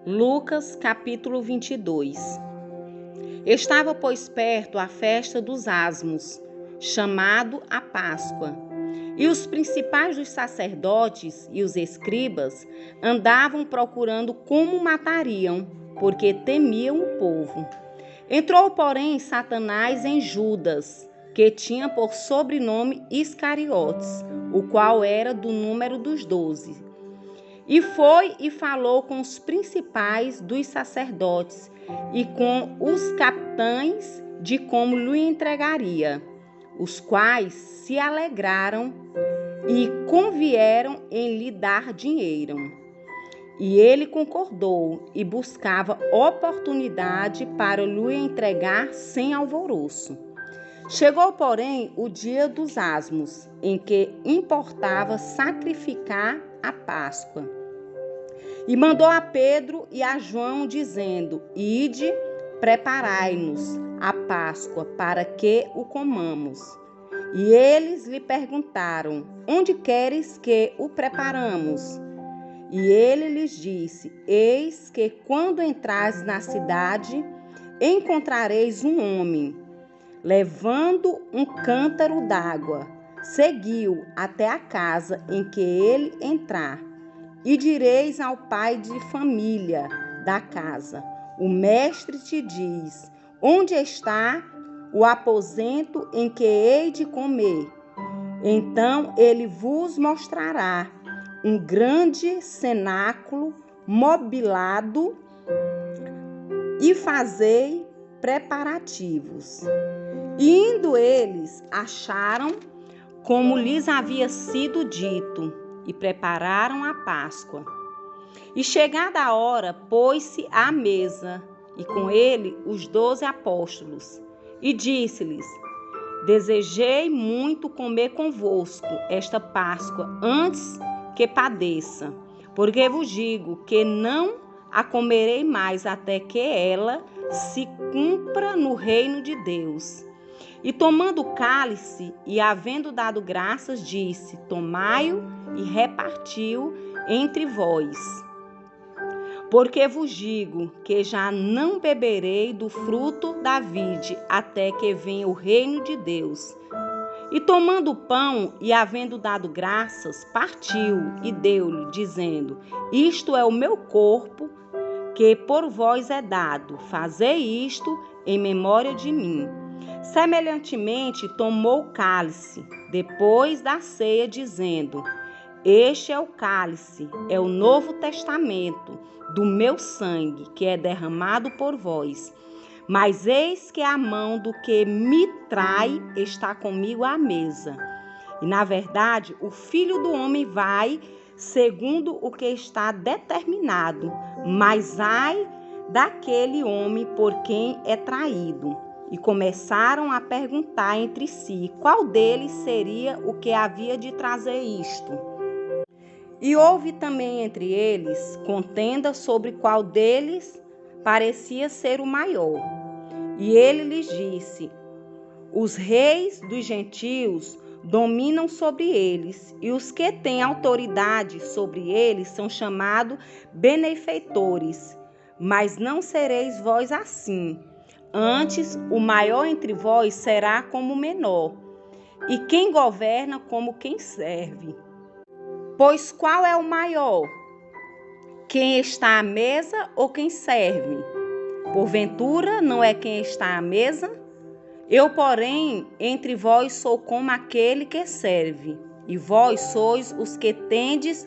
Lucas, capítulo 22. Estava, pois, perto a festa dos Asmos, chamado a Páscoa. E os principais dos sacerdotes e os escribas andavam procurando como matariam, porque temiam o povo. Entrou, porém, Satanás em Judas, que tinha por sobrenome Iscariotes, o qual era do número dos 12. E foi e falou com os principais dos sacerdotes e com os capitães de como lhe entregaria, os quais se alegraram e convieram em lhe dar dinheiro. E ele concordou e buscava oportunidade para lhe entregar sem alvoroço. Chegou, porém, o dia dos Asmos, em que importava sacrificar a Páscoa. E mandou a Pedro e a João, dizendo: Ide, preparai-nos a Páscoa, para que o comamos. E eles lhe perguntaram: Onde queres que o preparamos? E ele lhes disse: Eis que, quando entrares na cidade, encontrareis um homem, levando um cântaro d'água. Seguiu até a casa em que ele entrar. E direis ao pai de família da casa: O mestre te diz: Onde está o aposento em que hei de comer? Então ele vos mostrará um grande cenáculo mobilado, e fazei preparativos. E indo eles, acharam como lhes havia sido dito, e prepararam a Páscoa. E chegada a hora, pôs-se à mesa, e com ele os 12 apóstolos. E disse-lhes: Desejei muito comer convosco esta Páscoa, antes que padeça, porque vos digo que não a comerei mais até que ela se cumpra no reino de Deus. E tomando o cálice, e havendo dado graças, disse: Tomai-o e repartiu entre vós. Porque vos digo que já não beberei do fruto da vide, até que venha o reino de Deus. E tomando o pão, e havendo dado graças, partiu e deu-lhe, dizendo: Isto é o meu corpo, que por vós é dado. Fazei isto em memória de mim. Semelhantemente, tomou o cálice, depois da ceia, dizendo: Este é o cálice, é o novo testamento do meu sangue, que é derramado por vós. Mas eis que a mão do que me trai está comigo à mesa. E, na verdade, o Filho do Homem vai segundo o que está determinado, mas ai daquele homem por quem é traído. E começaram a perguntar entre si qual deles seria o que havia de trazer isto. E houve também entre eles contenda sobre qual deles parecia ser o maior. E ele lhes disse: Os reis dos gentios dominam sobre eles, e os que têm autoridade sobre eles são chamados benefeitores. Mas não sereis vós assim. Antes, o maior entre vós será como o menor, e quem governa como quem serve. Pois qual é o maior? Quem está à mesa ou quem serve? Porventura, não é quem está à mesa? Eu, porém, entre vós sou como aquele que serve, e vós sois os que tendes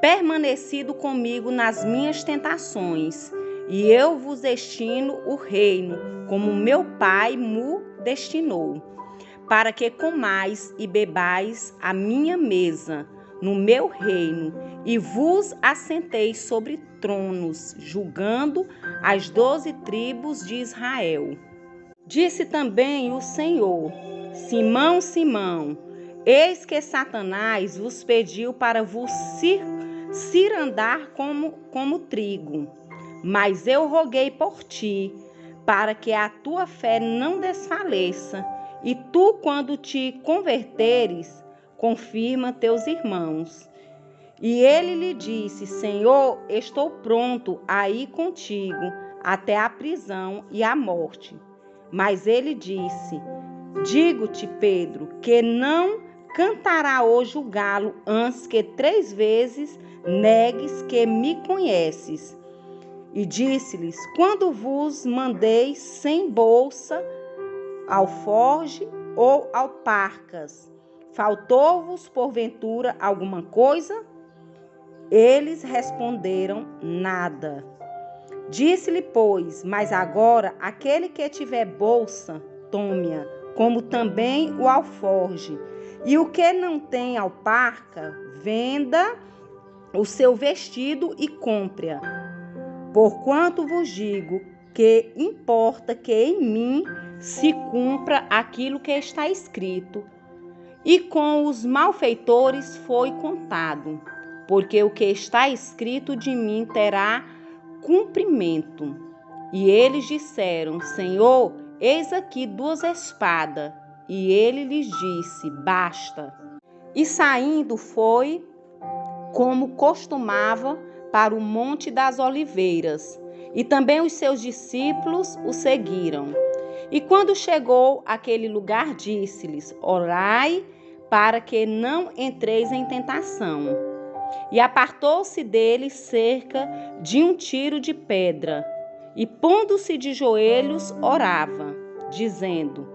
permanecido comigo nas minhas tentações, e eu vos destino o reino, como meu Pai me destinou, para que comais e bebais a minha mesa no meu reino, e vos assenteis sobre tronos, julgando as 12 tribos de Israel. Disse também o Senhor: Simão, Simão, eis que Satanás vos pediu para vos cirandar como trigo. Mas eu roguei por ti, para que a tua fé não desfaleça, e tu, quando te converteres, confirma teus irmãos. E ele lhe disse: Senhor, estou pronto a ir contigo até a prisão e a morte. Mas ele disse: Digo-te, Pedro, que não cantará hoje o galo antes que 3 vezes negues que me conheces. E disse-lhes: Quando vos mandei sem bolsa, alforge ou alparcas, faltou-vos porventura alguma coisa? Eles responderam: Nada. Disse-lhe, pois: Mas agora aquele que tiver bolsa, tome-a, como também o alforge. E o que não tem alparca, venda o seu vestido e compre-a. Porquanto vos digo que importa que em mim se cumpra aquilo que está escrito. E com os malfeitores foi contado, porque o que está escrito de mim terá cumprimento. E eles disseram: Senhor, eis aqui 2 espadas. E ele lhes disse: Basta. E saindo foi, como costumava, para o Monte das Oliveiras. E também os seus discípulos o seguiram. E quando chegou àquele lugar, disse-lhes: Orai para que não entreis em tentação. E apartou-se deles cerca de 1 tiro de pedra, e pondo-se de joelhos, orava, dizendo: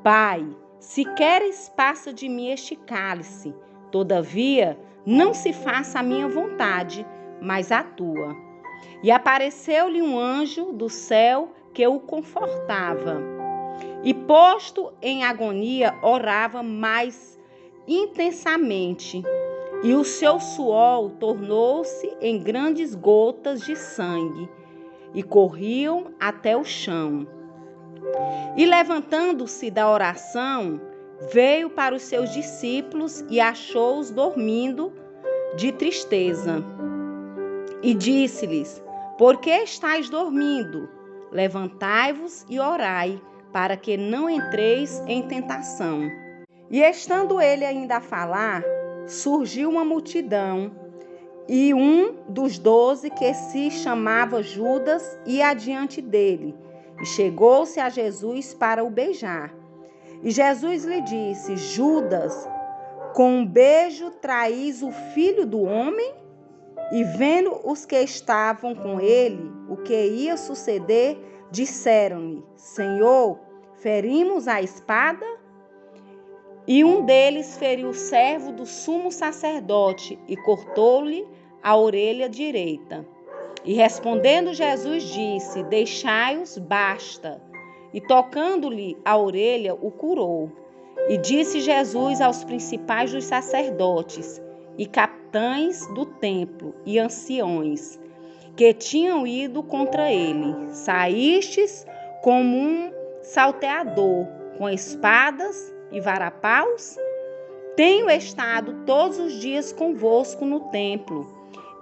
Pai, se queres, passa de mim este cálice. Todavia, não se faça a minha vontade, mas a tua. E apareceu-lhe um anjo do céu que o confortava. E posto em agonia, orava mais intensamente, e o seu suor tornou-se em grandes gotas de sangue, e corriam até o chão. E levantando-se da oração, veio para os seus discípulos e achou-os dormindo de tristeza. E disse-lhes: Por que estáis dormindo? Levantai-vos e orai, para que não entreis em tentação. E estando ele ainda a falar, surgiu uma multidão, e um dos 12, que se chamava Judas, ia adiante dele, e chegou-se a Jesus para o beijar. E Jesus lhe disse: Judas, com um beijo traís o Filho do Homem? E vendo os que estavam com ele o que ia suceder, disseram-lhe: Senhor, ferimos a espada? E um deles feriu o servo do sumo sacerdote e cortou-lhe a orelha direita. E respondendo Jesus disse: Deixai-os, basta. E tocando-lhe a orelha, o curou. E disse Jesus aos principais dos sacerdotes e capitães do templo e anciões que tinham ido contra ele: Saístes como um salteador, com espadas e varapaus? Tenho estado todos os dias convosco no templo,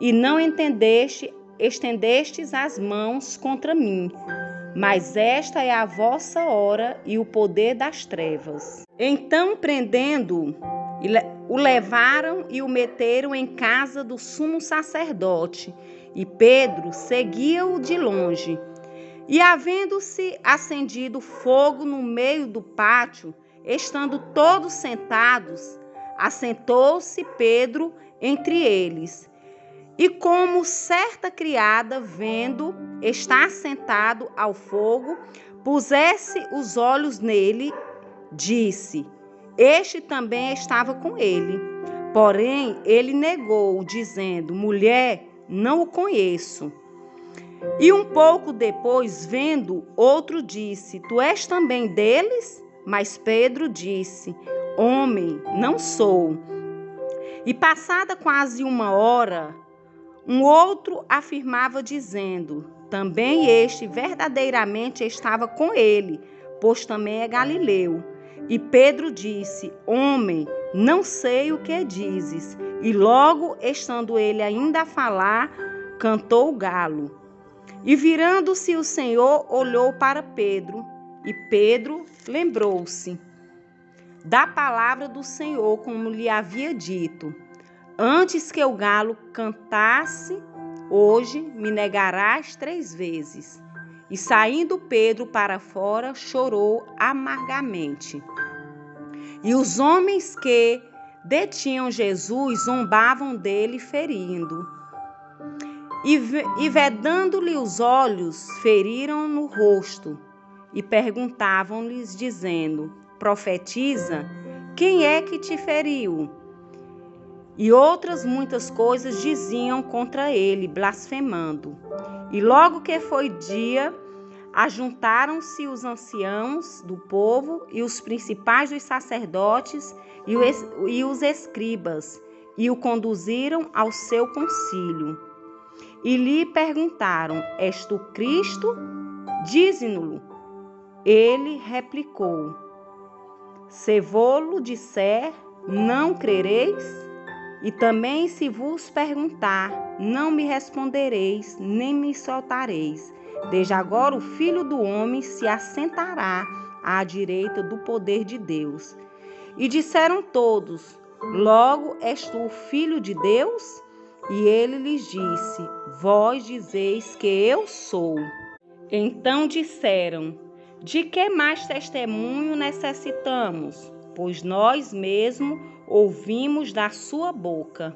e não estendestes as mãos contra mim. Mas esta é a vossa hora e o poder das trevas. Então, prendendo-o, o levaram e o meteram em casa do sumo sacerdote, e Pedro seguia-o de longe. E havendo-se acendido fogo no meio do pátio, estando todos sentados, assentou-se Pedro entre eles. E como certa criada, vendo estar sentado ao fogo, pusesse os olhos nele, disse: Este também estava com ele. Porém, ele negou, dizendo: Mulher, não o conheço. E um pouco depois, vendo, outro disse: Tu és também deles? Mas Pedro disse: Homem, não sou. E passada quase 1 hora, um outro afirmava, dizendo: Também este verdadeiramente estava com ele, pois também é galileu. E Pedro disse: Homem, não sei o que dizes. E logo, estando ele ainda a falar, cantou o galo. E virando-se o Senhor, olhou para Pedro, e Pedro lembrou-se da palavra do Senhor, como lhe havia dito: Antes que o galo cantasse, hoje me negarás 3 vezes. E saindo Pedro para fora, chorou amargamente. E os homens que detinham Jesus zombavam dele, ferindo. E vedando-lhe os olhos, feriram no rosto. E perguntavam-lhes, dizendo: Profetiza, quem é que te feriu? E outras muitas coisas diziam contra ele, blasfemando. E logo que foi dia, ajuntaram-se os anciãos do povo e os principais dos sacerdotes e os escribas, e o conduziram ao seu concílio. E lhe perguntaram: És tu Cristo? Dize-no-lo. Ele replicou: Se vô-lo disser, não crereis? E também se vos perguntar, não me respondereis, nem me soltareis. Desde agora o Filho do Homem se assentará à direita do poder de Deus. E disseram todos: Logo és tu o Filho de Deus? E ele lhes disse: Vós dizeis que eu sou. Então disseram: De que mais testemunho necessitamos? Pois nós mesmos ouvimos da sua boca.